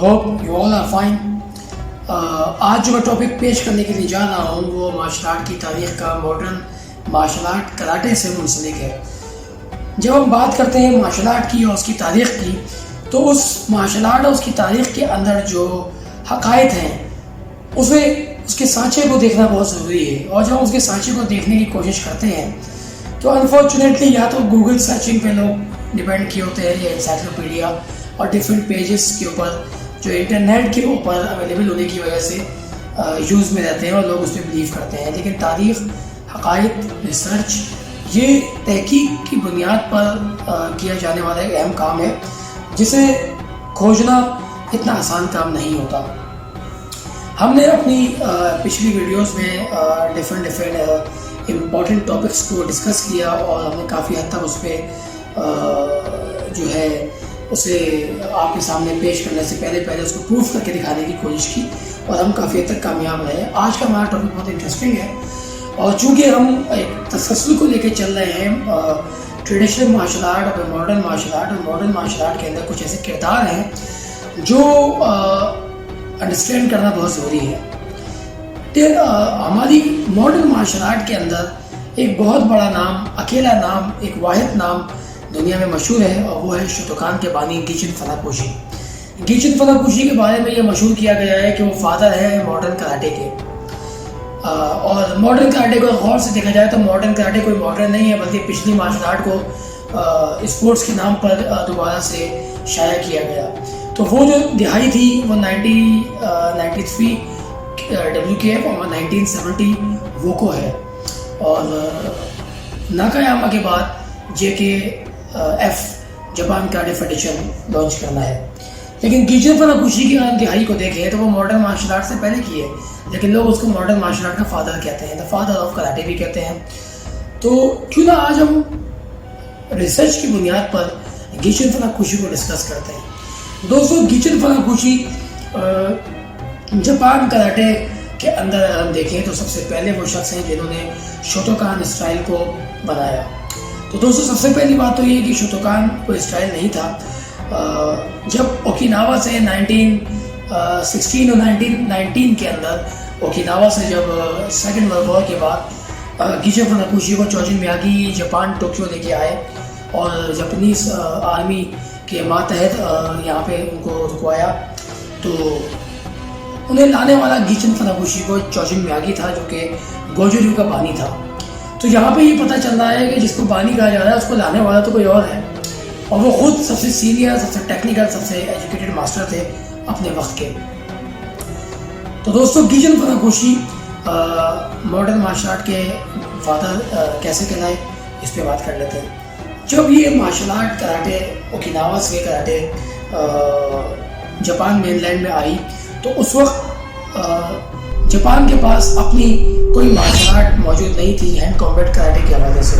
Hope you all are fine. आज जो मैं टॉपिक पेश करने के लिए जा रहा हूँ वो मार्शल आर्ट की तारीख़ का मॉडर्न मार्शल आर्ट कराटे से मुंसलिक है। जब हम बात करते हैं मार्शल आर्ट की और उसकी तारीख़ की, तो उस मार्शल आर्ट और उसकी तारीख़ के अंदर जो हक़ाइक़ हैं उसे उसके सांचे को देखना बहुत ज़रूरी है। और जब हम उसके सांचे को देखने की कोशिश करते हैं तो अनफॉर्चुनेटली या तो गूगल सर्चिंग पे लोग डिपेंड किए होते हैं या इंसाइक्लोपीडिया और डिफरेंट पेजेस के ऊपर जो इंटरनेट के ऊपर अवेलेबल होने की वजह से यूज़ में रहते हैं और लोग उस पर बिलीव करते हैं। लेकिन तारीख़, हक़ाइक़, रिसर्च ये तहकीक की बुनियाद पर किया जाने वाला एक अहम काम है जिसे खोजना इतना आसान काम नहीं होता। हमने अपनी पिछली वीडियोस में डिफरेंट इम्पॉर्टेंट टॉपिक्स को डिस्कस किया और हमने काफ़ी हद तक उस पर जो है उसे आपके सामने पेश करने से पहले उसको प्रूफ करके दिखाने की कोशिश की और हम काफ़ी हद तक कामयाब रहे। आज का हमारा टॉपिक बहुत इंटरेस्टिंग है और चूँकि हम एक तसल्सल को लेकर चल रहे हैं ट्रेडिशनल मार्शल आर्ट और मॉडर्न मार्शल आर्ट, और मॉडर्न मार्शल आर्ट के अंदर कुछ ऐसे किरदार हैं जो अंडरस्टैंड करना बहुत ज़रूरी है। हमारी मॉडर्न मार्शल आर्ट के अंदर एक बहुत बड़ा नाम, अकेला नाम, एक वाहिद नाम दुनिया में मशहूर है और वो है शोटोकान के बानी गिचिन फुनाकोशी। गिचिन फुनाकोशी के बारे में ये मशहूर किया गया है कि वो फादर है मॉडर्न कराटे के। और मॉडर्न कराटे को गौर से देखा जाए तो मॉडर्न कराटे कोई मॉडर्न नहीं है, बल्कि पिछली मार्शल आर्ट को स्पोर्ट्स के नाम पर दोबारा से शाया किया गया। तो वो जो दिहाई थी वो 1993 WKF और 1970 वोको है। और नाकायामा के बाद JKF Japan karate federation launch करना है। लेकिन गिचिन फुनाकोशी की दिहाई को देखें तो वो मॉडर्न मार्शल आर्ट से पहले की है, लेकिन लोग उसको मॉडर्न मार्शल आर्ट का फादर कहते हैं, द फादर ऑफ कराटे भी कहते हैं। तो क्यों ना आज हम रिसर्च की बुनियाद पर गिचिन फुनाकोशी को डिस्कस करते हैं। दोस्तों, गिचिन फुनाकोशी जापान कराटे के अंदर हम देखें तो सबसे पहले वो शख्स हैं जिन्होंने शोटोकान स्टाइल को बनाया। तो दोस्तों, सबसे पहली बात तो ये कि शोटोकान कोई स्टाइल नहीं था। जब ओकिनावा से 1916 और 1919 के अंदर ओकिनावा से जब सेकेंड वर्ल्ड वॉर के बाद गिचिन फुनाकोशी को चोजिन मियागी जापान टोक्यो लेके आए और जापानीज आर्मी के मातहत यहाँ पे उनको रुकवाया, तो उन्हें लाने वाला गिचिन फुनाकोशी को चोजिन मियागी था जो कि गोजोर्यू का बानी था। तो यहाँ पे ये पता चल रहा है कि जिसको बानी कहा जा रहा है उसको लाने वाला तो कोई और है, और वो खुद सबसे सीनियर, सबसे टेक्निकल, सबसे एजुकेटेड मास्टर थे अपने वक्त के। तो दोस्तों, Gichin Funakoshi modern martial art के फादर कैसे कहलाए इस पर बात कर लेते हैं। जब ये मार्शल आर्ट कराटे ओकिनावा से कराटे जापान मेनलैंड में आई तो उस वक्त जापान के पास अपनी कोई मार्शल आर्ट मौजूद नहीं थी हैंड कॉम्बैट कराटे के हवाले से।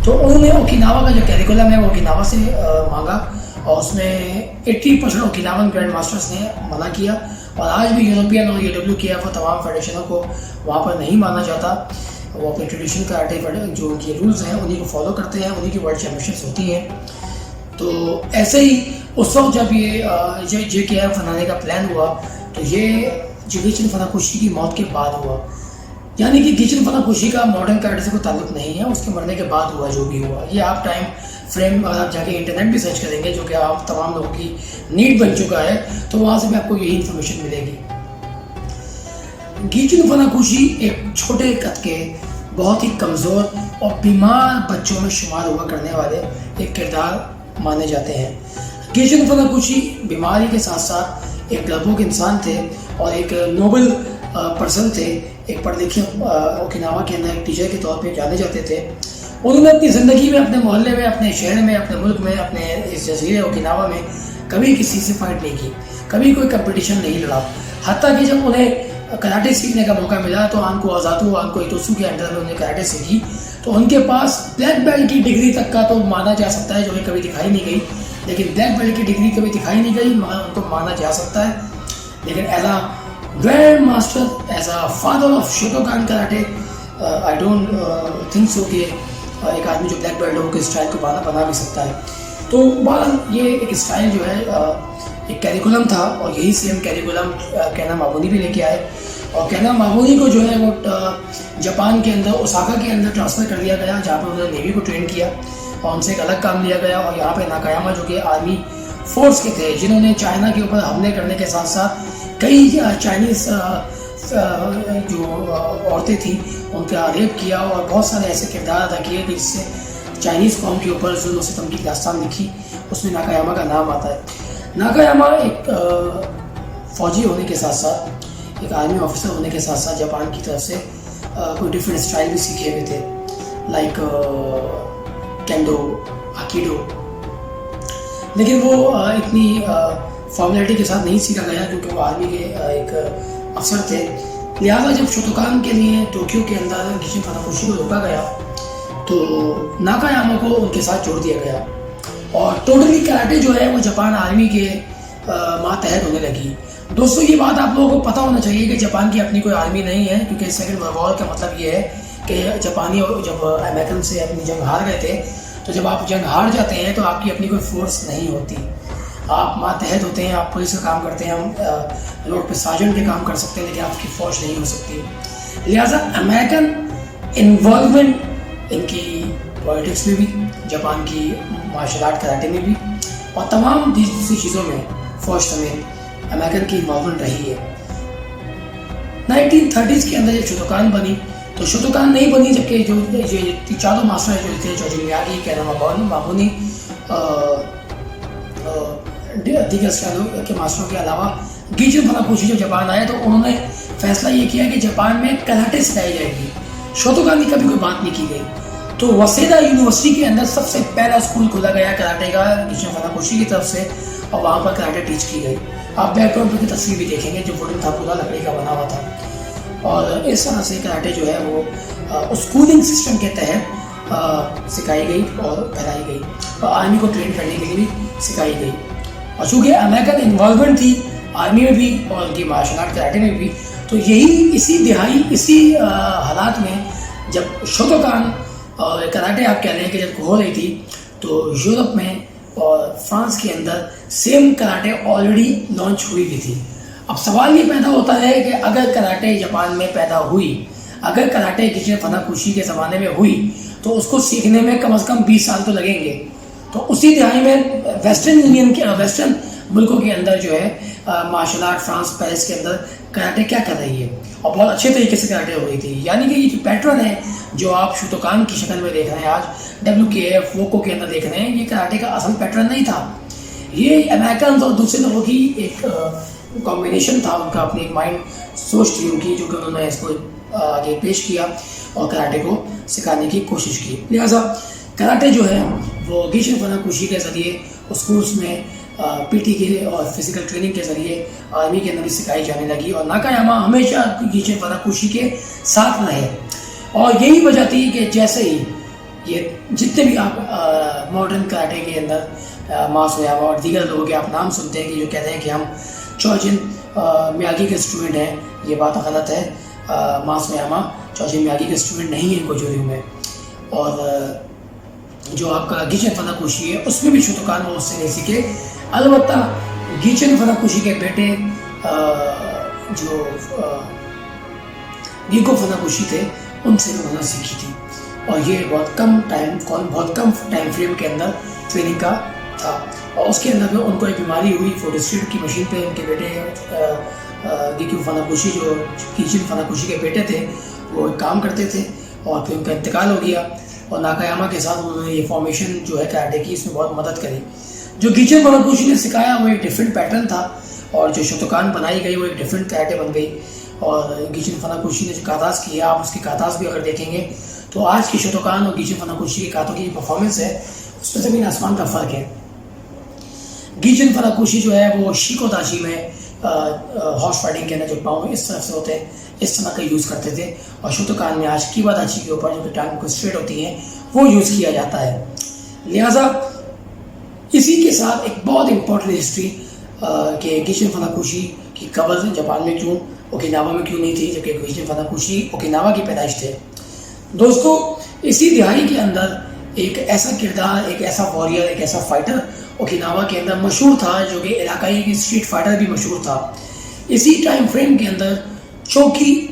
तो उन्होंने ओकिनावा का जो कैरिकुलम है वो ओकिनावा से मांगा और उसमें 80% ओकिनावन ग्रैंड मास्टर्स ने मना किया। और आज भी यूरोपियन और WKF और तमाम फेडरेशनों को वहाँ पर नहीं माना जाता। वो अपने ट्रेडिशनल कराटे जो उनके रूल्स हैं उन्हीं को फॉलो करते हैं, उन्हीं की वर्ल्ड चैम्पियनशिप्स होती हैं। तो ऐसे ही उस वक्त जब ये JKF बनाने का प्लान हुआ तो ये गिचिन फुनाकोशी की मौत के बाद हुआ। यानी कि गिचिन फुनाकोशी का मॉडर्न कराटे से कोई ताल्लुक नहीं है, उसके मरने के बाद हुआ जो भी हुआ। ये आप टाइम फ्रेम अगर आप जाके इंटरनेट भी सर्च करेंगे, जो कि आप तमाम लोगों की नीड बन चुका है, तो वहाँ से भी आपको यही इन्फॉर्मेशन मिलेगी। गिचिन फुनाकोशी एक छोटे कद के, बहुत ही कमज़ोर और बीमार बच्चों में शुमार हुआ करने वाले एक किरदार माने जाते हैं। गिचिन फुनाकोशी बीमारी के साथ साथ एक डरपोक इंसान थे और एक नोबल पर्सन थे। एक पढ़े लिखे ओकिनावा के अंदर एक टीचर के तौर पे जाने जाते थे। उन्होंने अपनी ज़िंदगी में, अपने मोहल्ले में, अपने शहर में, अपने मुल्क में, अपने इस जजीरे ओकिनावा में कभी किसी से फाइट नहीं की, कभी कोई कंपटीशन नहीं लड़ा। हत्ता कि जब उन्हें कराटे सीखने का मौका मिला तो आनको आज़ादू, आनको इतोसू के अंडर में उन्हें कराटे सीखी। तो उनके पास ब्लैक बेल्ट की डिग्री तक का तो माना जा सकता है, जो कि कभी दिखाई नहीं गई। लेकिन ब्लैक बेल्ट की डिग्री कभी दिखाई नहीं गई मगर उनको माना जा सकता है। लेकिन as a grand master, as a father of Shotokan karate, I don't think so कि एक आदमी जो ब्लैक बेल्ट हो के स्टाइल को बना भी सकता है। तो बहरहाल ये एक स्टाइल जो है एक कैरिकुलम था और यही सेम कैरिकुलम कैना माबुनी भी लेके आए। और कैना माबुनी को जो है वो जापान के अंदर ओसाका के अंदर ट्रांसफ़र कर दिया गया, जहाँ पर उन्होंने नेवी को ट्रेन किया और उनसे एक अलग काम लिया गया। और यहाँ पे नाकायामा जो कि आर्मी फोर्स के थे, जिन्होंने चाइना के ऊपर हमले करने के साथ साथ कई चाइनीज़ जो औरतें थी उनका रेप किया और बहुत सारे ऐसे किरदार अदा किए कि जिससे चाइनीज़ कौम के ऊपर जुल्म सितम की दास्तान लिखी, उसमें नाकायामा का नाम आता है। नाकायामा एक फ़ौजी होने के साथ साथ, एक आर्मी ऑफिसर होने के साथ साथ जापान की तरफ से कोई डिफरेंट स्टाइल भी सीखे हुए थे, लाइक केंडो, आकिडो। लेकिन वो इतनी फॉर्मेलिटी के साथ नहीं सीखा गया क्योंकि वो आर्मी के एक अफसर थे। लिहाजा जब शोतोकान के लिए टोक्यो के अंदर गिचिन फुनाकोशी को रोका गया तो नाकायामा को उनके साथ जोड़ दिया गया और टोटली कराटे जो है वो जापान आर्मी के मातहत होने लगी। दोस्तों, ये बात आप लोगों को पता होना चाहिए कि जापान की अपनी कोई आर्मी नहीं है, क्योंकि सेकेंड वर्ल्ड वॉर का मतलब ये है कि जापानी जब अमेरिकन से अपनी जंग हार गए थे, तो जब आप जंग हार जाते हैं तो आपकी अपनी कोई फोर्स नहीं होती, आप मातहत होते हैं, आप पुलिस का काम करते हैं, हम रोड पे सार्जेंट के काम कर सकते हैं, लेकिन आपकी फौज नहीं हो सकती। लिहाजा अमेरिकन इन्वॉल्वमेंट इनकी पॉलिटिक्स में भी, जापान की मार्शल आर्ट कराटे में भी और तमाम दूसरी चीज़ों में फौज समेत अमेरिकन की इन्वॉल्वमेंट रही है। 1930s के अंदर जब शोतोकान बनी तो शोतोकान नहीं बनी, जबकि जो ये चारों मास्टर जो थे, जोजिन मियागी, कैना माबुनी, दीगर स्टाइलों के मास्टरों के अलावा गिचिन फुनाकोशी जब जापान आए तो उन्होंने फैसला ये किया कि जापान में कराटे सिखाई जाएगी। शोतोकान की कभी कोई बात नहीं की गई। तो वसेदा यूनिवर्सिटी के अंदर सबसे पहला स्कूल खोला गया कराटे का गिचिन फुनाकोशी की तरफ से और वहाँ पर कराटे टीच की गई। आप बैकग्राउंड की तस्वीर भी देखेंगे, जो वुडन था, पूरा लकड़ी का बना हुआ था। और इस तरह से कराटे जो है वो स्कूलिंग सिस्टम के तहत सिखाई गई और फैलाई गई और आर्मी को ट्रेन करने के लिए भी सिखाई गई। और चूँकि अमेरिकन इन्वॉल्वमेंट थी आर्मी में भी और उनकी मार्शल आर्ट कराटे में भी, तो इसी हालात में जब शोतोकान और कराटे आप कह रहे हैं कि जब हो रही थी, तो यूरोप में और फ्रांस के अंदर सेम कराटे ऑलरेडी लॉन्च हुई भी थी। अब सवाल ये पैदा होता है कि अगर कराटे जापान में पैदा हुई, अगर कराटे गिचिन फुनाकोशी के ज़माने में हुई, तो उसको सीखने में कम से कम 20 साल तो लगेंगे। तो उसी दिहाई में वेस्टर्न मुल्कों के अंदर जो है मार्शल आर्ट फ्रांस, पेरिस के अंदर कराटे क्या कर रही है और बहुत अच्छे तरीके से कराटे हो रही थी। यानी कि ये जो पैटर्न है जो आप शोतोकान की शक्ल में देख रहे हैं, आज WKF वोको के अंदर देख रहे हैं, ये कराटे का असल पैटर्न नहीं था। ये अमेरिकन और दूसरे लोगों की एक कॉम्बिनेशन था, उनका अपनी एक माइंड सोच थी उनकी, जो कि उन्होंने इसको आगे पेश किया और कराटे को सिखाने की कोशिश की। लिहाजा कराटे जो है वो गिचिन फुनाकोशी के ज़रिए स्कूल्स में PT के और फिजिकल ट्रेनिंग के ज़रिए आर्मी के अंदर भी सिखाई जाने लगी और नाकायामा हमेशा गिचिन फुनाकोशी के साथ रहे। और यही वजह थी कि जैसे ही ये जितने भी आप मॉडर्न कराटे के अंदर मासुयामा और दीगर लोगों के आप नाम सुनते हैं कि जो कहते हैं कि हम जोजिन मियागी के स्टूडेंट हैं, ये बात गलत है। मासुयामा जोजिन मियागी के स्टूडेंट नहीं है गोजोरियो में। और जो आपका गिचिन फुनाकोशी है उसमें भी शोतोकान वो उससे नहीं सीखे। अलबत्ता गिचिन फुनाकोशी के बेटे जो गिको फुनाकोशी थे उनसे उन्होंने सीखी थी और ये बहुत कम टाइम फ्रेम के अंदर ट्रेनिंग का था। और उसके अंदर में उनको एक बीमारी हुई, फोटोस्टेट की मशीन पे उनके बेटे गिको फुनाकोशी जो गिचिन फुनाकोशी के बेटे थे वो काम करते थे और फिर उनका इंतकाल हो गया। और नाकायामा के साथ उन्होंने ये फॉर्मेशन जो है कराटे की, इसमें बहुत मदद करी। जो गिचिन फुनाकोशी ने सिखाया वो एक डिफरेंट पैटर्न था और जो शोतोकान बनाई गई वो एक डिफरेंट कराटे बन गई। और गिचिन फुनाकोशी ने जो कातास की है, आप उसकी कातास भी अगर देखेंगे तो आज की शोतोकान और गिचिन फुनाकोशी के कातों की परफॉर्मेंस है उसमें ज़मीन आसमान का फ़र्क है। गिचिन फुनाकोशी जो है वो शिकोदाची में हॉर्स राइडिंग के अंदर जो पाँव इस तरफ से होते हैं, इस तरह का यूज़ करते थे। और शोतोकान में आज किवादाची के ऊपर जो टांग को स्ट्रेट होती हैं वो यूज़ किया जाता है। लिहाजा इसी के साथ एक बहुत इम्पोर्टेंट हिस्ट्री कि गिचिन फुनाकोशी की कब्र जापान में क्यों, ओकिनावा में क्यों नहीं थी, जबकि गिचिन फुनाकोशी ओकिनावा की पैदाइश थे। दोस्तों, इसी दिहाई के अंदर एक ऐसा किरदार, एक ऐसा वॉरियर, एक ऐसा फाइटर ओकिनावा के अंदर मशहूर था, जो कि इलाकाई स्ट्रीट फाइटर भी मशहूर था। इसी टाइम फ्रेम के अंदर चोकी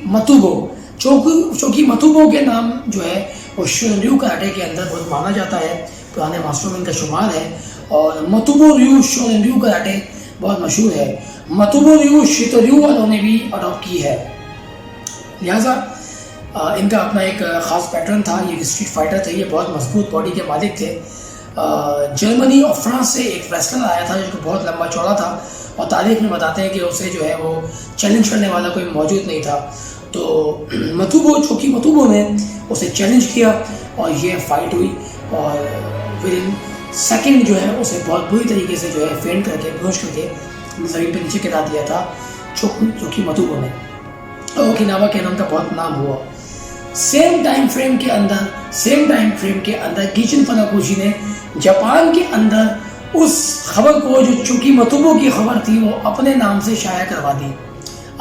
मतुबो के नाम जो है वो शोरिंryū कराटे के अंदर बहुत माना जाता है, पुराने मास्टरों में इनका शुमार है। और मतुबो ryū शोरिंryū कराटे बहुत मशहूर है। मतुबो ryū शितोryū वालों ने भी अडॉप्ट की है, लिहाजा इनका अपना एक ख़ास पैटर्न था। ये स्ट्रीट फाइटर थे, ये बहुत मजबूत बॉडी के मालिक थे। जर्मनी और फ्रांस से एक रेसलर आया था जो बहुत लंबा चौड़ा था, और तारीख में बताते हैं कि उसे जो है वो चैलेंज करने वाला कोई मौजूद नहीं था। तो चोकी मतुबो ने उसे चैलेंज किया और ये फाइट हुई, और विद इन सेकेंड जो है उसे बहुत बुरी तरीके से जो है फेंट करके बेहोश करके ज़मीन पर नीचे गिरा दिया था चोकी मतुबो ने। ओकिनावा के नाम का बहुत नाम हुआ। सेम टाइम फ्रेम के अंदर गिचिन फुनाकोशी ने जापान के अंदर उस खबर को, जो चोकी मतुबो की खबर थी, वो अपने नाम से शाया करवा दी।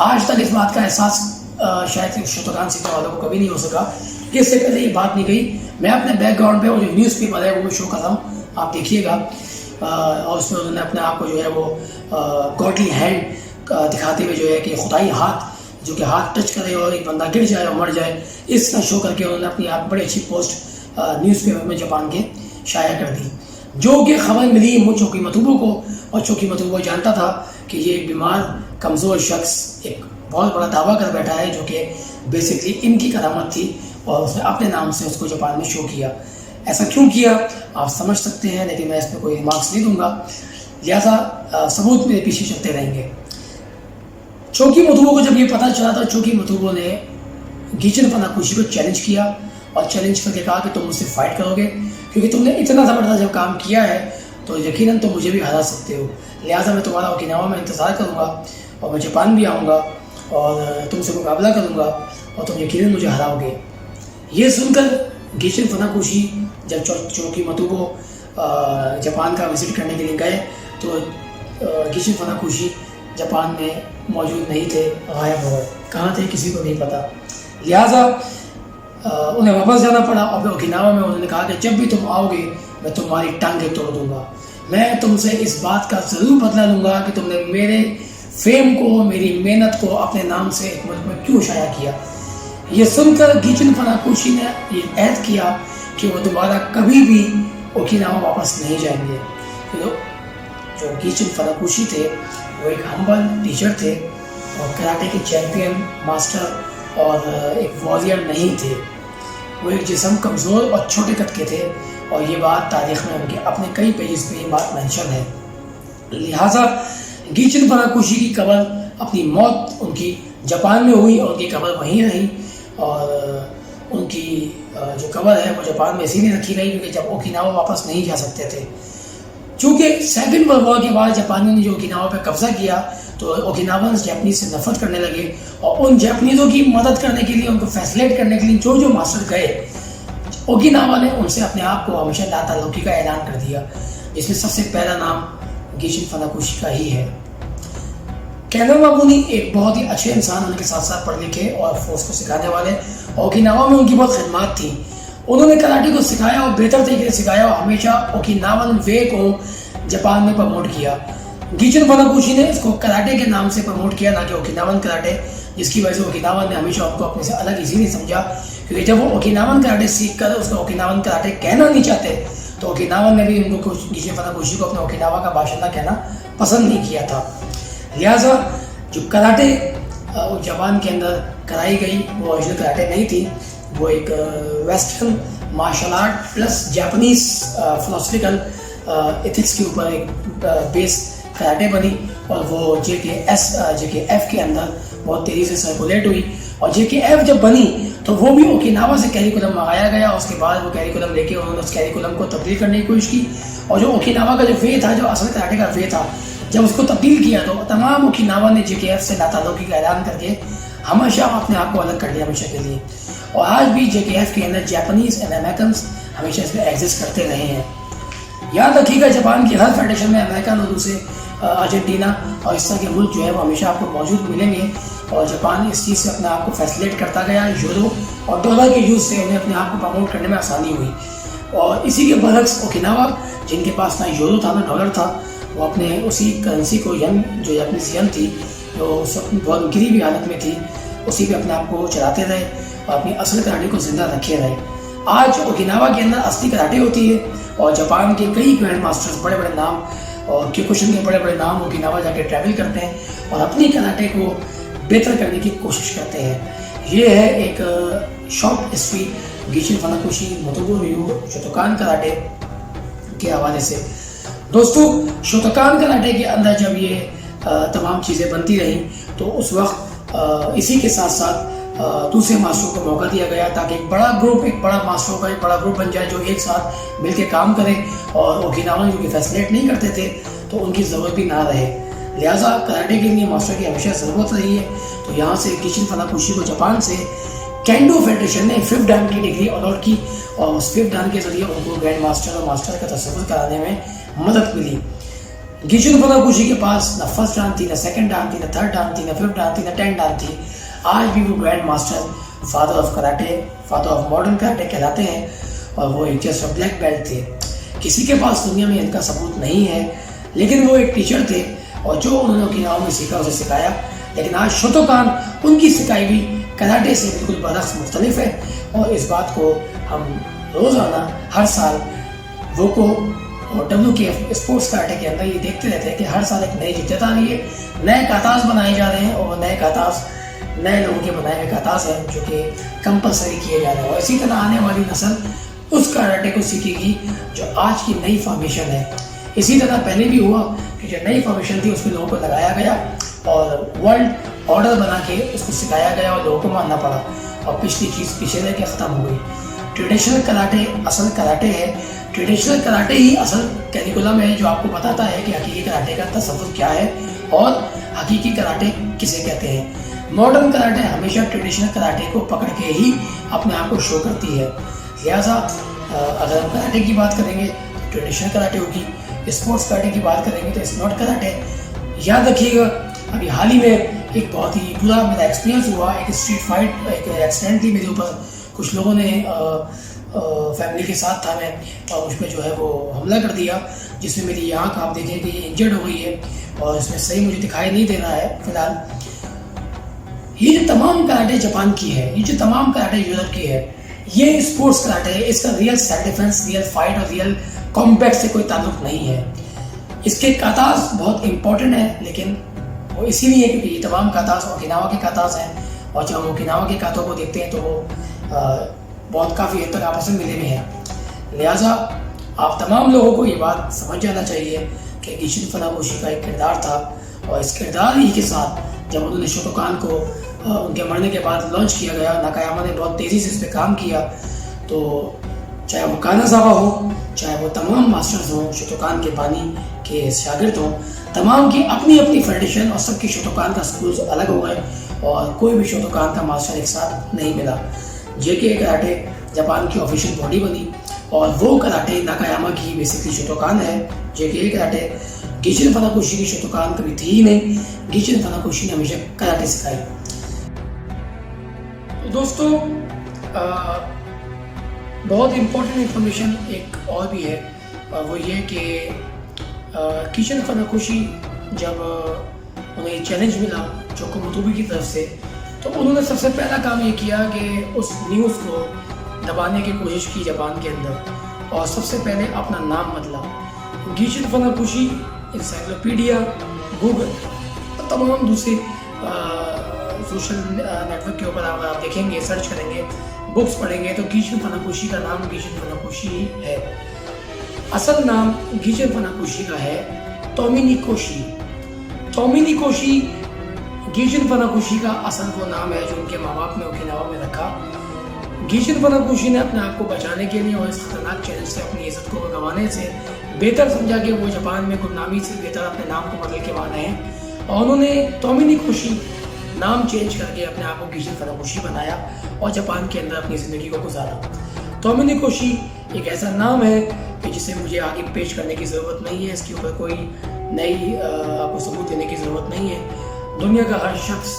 आज तक इस बात का एहसास शायद शतकान सीखने वालों को कभी नहीं हो सका कि इससे पहले ये बात नहीं गई। मैं अपने बैकग्राउंड पे वो जो न्यूज़पेपर है वो मैं शो कर रहा हूँ, आप देखिएगा। और उसमें उन्होंने अपने आप को जो है वो गॉडली हैंड दिखाते हुए जो है कि खुदाई हाथ, जो कि हाथ टच करे और एक बंदा गिर जाए और मर जाए, इस तरह शो करके उन्होंने अपनी आप बड़ी अच्छी पोस्ट न्यूज़पेपर में जापान के शाया कर दी। जो कि खबर मिली वो चोकी मतुबो को, और चोकी मतुबो जानता था कि ये एक बीमार कमज़ोर शख्स एक बहुत बड़ा दावा कर बैठा है, जो कि बेसिकली इनकी करामत थी, और उसने अपने नाम से उसको जापान में शो किया। ऐसा क्यों किया आप समझ सकते हैं, लेकिन मैं इसमें कोई रिमार्क्स नहीं दूंगा, लिहाजा सबूत मेरे पीछे चलते रहेंगे। चोकी मतुबो को जब ये पता चला तो चोकी मतुबो ने गिचिन फुनाकोशी को चैलेंज किया, और चैलेंज करके कहा कि तुम मुझसे फाइट करोगे, क्योंकि तुमने इतना ज़बरदस्त जब काम किया है तो यकीनन तुम मुझे भी हरा सकते हो, लिहाजा मैं तुम्हारा ओकिनावा में इंतज़ार करूँगा, और मैं जापान भी आऊँगा और तुमसे मुकाबला करूँगा, और तुम यकीनन मुझे हराओगे। ये सुनकर गिचिन फुनाकोशी जब चोकी मतुबो जापान का विज़िट करने के लिए गए तो गिचिन फुनाकोशी जापान में मौजूद नहीं थे, गायब हो गए। कहाँ थे किसी को नहीं पता, लिहाजा उन्हें वापस जाना पड़ा। और ओकिनावा में उन्होंने कहा कि जब भी तुम आओगे मैं तुम्हारी टांगें तोड़ दूंगा, मैं तुमसे इस बात का ज़रूर बदला लूँगा कि तुमने मेरे फेम को, मेरी मेहनत को अपने नाम से एक मुल्क में क्यों शाया किया। ये सुनकर गिचिन फुनाकोशी ने ये ऐद किया कि वो दोबारा कभी भी ओकिनावा वापस नहीं जाएंगे। तो जो गिचिन फुनाकोशी थे वो एक हम्बल टीचर थे, और कराटे के चैम्पियन, मास्टर और एक वॉरियर नहीं थे। वो एक जिस्म कमज़ोर और छोटे कद के थे, और ये बात तारीख़ में उनके अपने कई पेजेस पे ये बात मेंशन है। लिहाजा गिचिन फुनाकोशी की कब्र, अपनी मौत उनकी जापान में हुई और उनकी कब्र वहीं रही, और उनकी जो कब्र है वो जापान में इसीलिए रखी गई क्योंकि जब ओकिनावा वापस नहीं जा सकते थे। चूँकि सेकेंड वर्ल्ड वॉर के बाद जापानियों ने जो ओकिनावा पर कब्जा किया तो ओकिनावन्स जापानीज से नफरत करने लगे, और उन जापानीज़ों की मदद करने के लिए, उनको फैसिलिटेट करने के लिए जो मास्टर गए, ओकिनावा ने उनसे अपने आप को हमेशा लातालुकी का ऐलान कर दिया, जिसमें सबसे पहला नाम गिचिन फुनाकोशी का ही है। कैनो माबुनी एक बहुत ही अच्छे इंसान, उनके साथ साथ पढ़े लिखे और फोर्स को सिखाने वाले। ओकिनावा में उनकी बहुत खिदमत थी, उन्होंने कराटे को सिखाया और बेहतर तरीके से सिखाया, और हमेशा ओकिनावन वे को जापान में प्रमोट किया। गिचिन फुनाकोशी ने इसको कराटे के नाम से प्रमोट किया, ना कि ओकिनावन कराटे, जिसकी वजह से ओकिनावन ने हमेशा उनको अपने से अलग इसीलिए समझा क्योंकि जब वो ओकिनावन कराटे सीख कर उसको ओकिनावन कराटे कहना नहीं चाहते, तो ओकिनावन ने भी उनको गिचिन फुनाकोशी को अपने ओकिनावा का बाशिंदा कहना पसंद नहीं किया था। लिहाजा जो कराटे वो जापान के अंदर कराई गई वो ओरिजिनल कराटे नहीं थी, वो एक western martial art plus Japanese philosophical ethics के ऊपर एक बेस कराटे बनी, और वो JKF के अंदर बहुत तेज़ी से सर्कुलेट हुई। और JKF जब बनी तो वो भी ओकिनावा से कैरिकुलम मंगाया गया, उसके बाद वो कैरिकुलम लेके उन्होंने उस कैरिकुलम को तब्दील करने की कोशिश की, और जो ओकिनावा का जो वे था, जो असल कराटे का वे था, जब उसको तब्दील किया तो तमाम ओकिनावा ने JKF से लातालुकी का ऐलान करके हमेशा अपने आप को अलग कर लिया हमेशा के लिए। और आज भी JKF के अंदर जापानीज एंड अमेरिकन्स हमेशा इसमें एग्जिस्ट करते रहे हैं। याद रखिएगा जापान की हर फेडरेशन में अमेरिकन और दूसरे अर्जेंटीना और इस तरह के मुल्क जो है वो हमेशा आपको मौजूद मिलेंगे, और जापान इस चीज़ से अपने आप को फैसिलिटेट करता गया। यूरो और डॉलर के यूज़ से उन्हें अपने आप को प्रमोट करने में आसानी हुई। और इसी के बरक्स ओकिनावा, जिनके पास ना यूरो था ना डॉलर था, वो अपने उसी करेंसी को यन, जो जापानीज यन थी, जो उस वक्त बहुत गिरी हुई हालत में थी, उसी पे अपने आप को चलाते रहे और अपनी असल कराटे को जिंदा रखे रहे। आज ओकिनावा के अंदर असली कराटे होती है और जापान के कई ग्रैंड मास्टर्स, बड़े बड़े नाम और क्योकुशिन के बड़े बड़े नाम ओकिनावा जाके ट्रैवल करते हैं और अपनी कराटे को बेहतर करने की कोशिश करते हैं। ये है एक शॉर्ट हिस्ट्री गिचिन फुनाकोशी मोटोगो रियो शोटोकान कराटे के हवाले से। दोस्तों, शोटोकान कराटे के अंदर जब ये तमाम चीज़ें बनती रहीं तो उस वक्त इसी के साथ साथ दूसरे मास्टरों को मौका दिया गया ताकि एक बड़ा मास्टरों का एक बड़ा ग्रुप बन जाए जो एक साथ मिलकर काम करे। और ओकिनावा जो कि फैसिलिटेट नहीं करते थे तो उनकी ज़रूरत भी ना रहे, लिहाजा कराटे के लिए मास्टर की हमेशा ज़रूरत रही है। तो यहाँ से गिचिन फुनाकोशी को जापान से कैंडो फेडरेशन ने 5th डान की डिग्री अलॉट की और उस 5th डान के जरिए उनको ग्रैंड मास्टर और मास्टर का तसव्वुर कराने में मदद मिली। गिचिन फुनाकोशी के पास न 1st डान थी, न 2nd डान थी, न 3rd डान थी, न 5th डान थी, न 10th डान थी। आज भी वो grand master, father of karate, father of modern karate कहलाते हैं और वो एक जस्ट ब्लैक बेल्ट थे। किसी के पास दुनिया में इनका सबूत नहीं है, लेकिन वो एक टीचर थे और जो उन्होंने ओकिनावा में सीखा उसे सिखाया। लेकिन आज शोटोकान उनकी सिखाई हुई कराटे से बिल्कुल बरअक्स मुख्तलिफ है और इस बात को हम रोज़ाना हर साल वोको और WKF स्पोर्ट्स कराटे के अंदर ये देखते रहते हैं कि हर साल एक नई जिद्दत आ रही है, नए काताज बनाए जा रहे हैं और नए काताज नए लोगों के बनाए हुए काताज हैं जो कि कंपलसरी किए जा रहे हैं। और इसी तरह आने वाली नस्ल उस कराटे को सीखेगी जो आज की नई फॉर्मेशन है। इसी तरह पहले भी हुआ कि जो नई फॉर्मेशन थी उसमें लोगों को लगाया गया और वर्ल्ड ऑर्डर बना के उसको सिखाया गया और लोगों को मानना पड़ा और पिछली चीज़ पीछे रह के ख़त्म हो गई। ट्रेडिशनल कराटे असल कराटे है, ट्रेडिशनल कराटे ही असल कैरिकुलम है जो आपको बताता है कि हकीकी कराटे का तसव्वुर क्या है और हकीकी कराटे किसे कहते हैं। मॉडर्न कराटे हमेशा ट्रेडिशनल कराटे को पकड़ के ही अपने आप को शो करती है। लिहाजा अगर हम कराटे की बात करेंगे तो ट्रेडिशनल कराटे होगी, स्पोर्ट्स कराटे की बात करेंगे तो स्मार्ट कराटे। याद रखिएगा, अभी हाल ही में एक बहुत ही बुरा मेरा एक्सपीरियंस हुआ। एक स्ट्रीट फाइट, एक एक्सीडेंट थी मेरे ऊपर। कुछ लोगों ने फैमिली के साथ था मैं और मुझ पर जो है वो हमला कर दिया, जिसमें मेरी आँख आप देखें कि ये इंजर्ड हो गई है और इसमें सही मुझे दिखाई नहीं दे रहा है फिलहाल। ये जो तमाम कराटे जापान की है, ये जो तमाम कराटे यूरोप की है, ये स्पोर्ट्स कराटे है। इसका real self defence, real fight और रियल कॉम्बैट से कोई ताल्लुक नहीं है। इसके काताज बहुत इंपॉर्टेंट है, लेकिन वो इसीलिए क्योंकि ये तमाम काताज ओकिनावा के काताज हैं और जब हम ओकिनावा के कातों को देखते हैं तो वो बहुत काफ़ी हद तक आपस में मिले हुए हैं। लिहाजा आप तमाम लोगों को ये बात समझ जाना चाहिए कि गिचिन फुनाकोशी का एक किरदार था और इस किरदार ही के साथ जब उन्होंने शोटोकान को उनके मरने के बाद लॉन्च किया गया, नाकायामा ने बहुत तेज़ी से इस पर काम किया। तो चाहे वो कानाज़ावा हो, चाहे वो तमाम मास्टर्स हों, शोटोकान के बानी के शागिर्द हों, तमाम की अपनी अपनी फेडरेशन और सबकी शोटोकान का स्कूल्स अलग हो गए और कोई भी शोटोकान का मास्टर एक साथ नहीं मिला। JK कराटे जापान की ऑफिशियल बॉडी बनी और वो कराटे नाकायामा की बेसिकली शोटोकान है। JK कराटे गिचिन फुनाकोशी की शोटोकान कभी थी ही नहीं। गिचिन फुनाकोशी ने हमेशा कराटे सिखाई। तो दोस्तों, बहुत इम्पोर्टेंट इंफॉर्मेशन एक और भी है और वो ये कि गिचिन फुनाकोशी जब उन्हें चैलेंज मिला चोको मोटोबी की तरफ से, तो उन्होंने सबसे पहला काम ये किया कि उस न्यूज़ को दबाने की कोशिश की जापान के अंदर और सबसे पहले अपना नाम बदला। गिचिन फुनाकोशी इंसाइक्लोपीडिया, गूगल और तमाम दूसरे सोशल नेटवर्क के ऊपर अगर आप देखेंगे, सर्च करेंगे, बुक्स पढ़ेंगे तो गिचिन फुनाकोशी का नाम गिचिन फुनाकोशी है। असल नाम गिचिन फुनाकोशी का है तोमिनिकोशी। तोमिनिकोशी गिचिन फुनाकोशी का असल वो नाम है जो उनके माँ बाप ने ओकिनावा में रखा। गिचिन फुनाकोशी ने अपने आप को बचाने के लिए और इस खतरनाक चैलेंज से अपनी इज्जत को गंवाने से बेहतर समझा कि वो जापान में गुमनामी से बेहतर अपने नाम को बदल के वहाँ हैं और उन्होंने तोमिनिकोशी नाम चेंज करके अपने आप को गिचिन फुनाकोशी बनाया और जापान के अंदर अपनी ज़िंदगी को गुजारा। तोमिनिकोशी एक ऐसा नाम है कि जिसे मुझे आगे पेश करने की ज़रूरत नहीं है, इसके ऊपर कोई नई आपको सबूत देने की ज़रूरत नहीं है। दुनिया का हर शख्स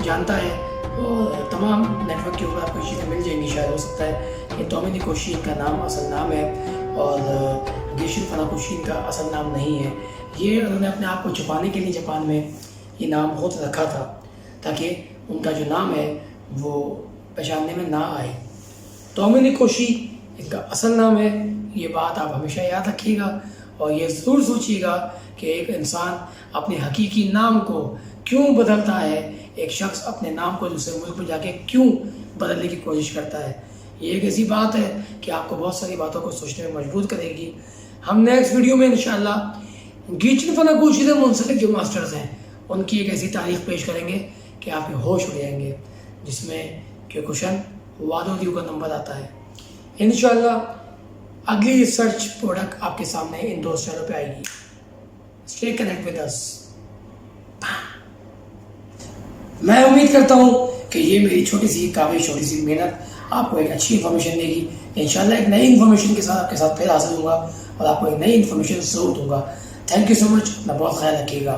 जानता है और तमाम नेटवर्क के ऊपर आपको चीज़ें मिल जाएंगी। शायद हो सकता है कि तोमिन कोशी इनका नाम असल नाम है और गिशिन फनाकोशी इनका असल नाम नहीं है। ये उन्होंने अपने आप को छुपाने के लिए जापान में ये नाम बहुत रखा था ताकि उनका जो नाम है वो पहचानने में ना आए। तोमिन कोशी इनका असल नाम है। ये बात आप हमेशा याद रखिएगा और ये ज़रूर सोचिएगा कि एक इंसान अपने हकीकी नाम को क्यों बदलता है, एक शख्स अपने नाम को दूसरे मुल्क में जाके क्यों बदलने की कोशिश करता है। ये एक ऐसी बात है कि आपको बहुत सारी बातों को सोचने में मजबूर करेगी। हम नेक्स्ट वीडियो में इंशाल्लाह गिचिन फनाकोशी से मुंसलिक जो मास्टर्स हैं उनकी एक ऐसी तारीख पेश करेंगे कि आपके होश उड़ जाएंगे, जिसमें क्योकुशन वादोदियो का नंबर आता है। इंशाल्लाह अगली रिसर्च प्रोडक्ट आपके सामने इन 2 चैनलों पे आएगी। Stay connect with us. मैं उम्मीद करता हूँ कि ये मेरी छोटी सी काबिल, छोटी सी मेहनत आपको एक अच्छी इन्फॉर्मेशन देगी। इंशाल्लाह एक नई इन्फॉर्मेशन के साथ आपके साथ फिर हाजिर होऊंगा और आपको एक नई इन्फॉर्मेशन ज़रूर दूंगा। Thank you so much. अपना बहुत ख्याल रखिएगा।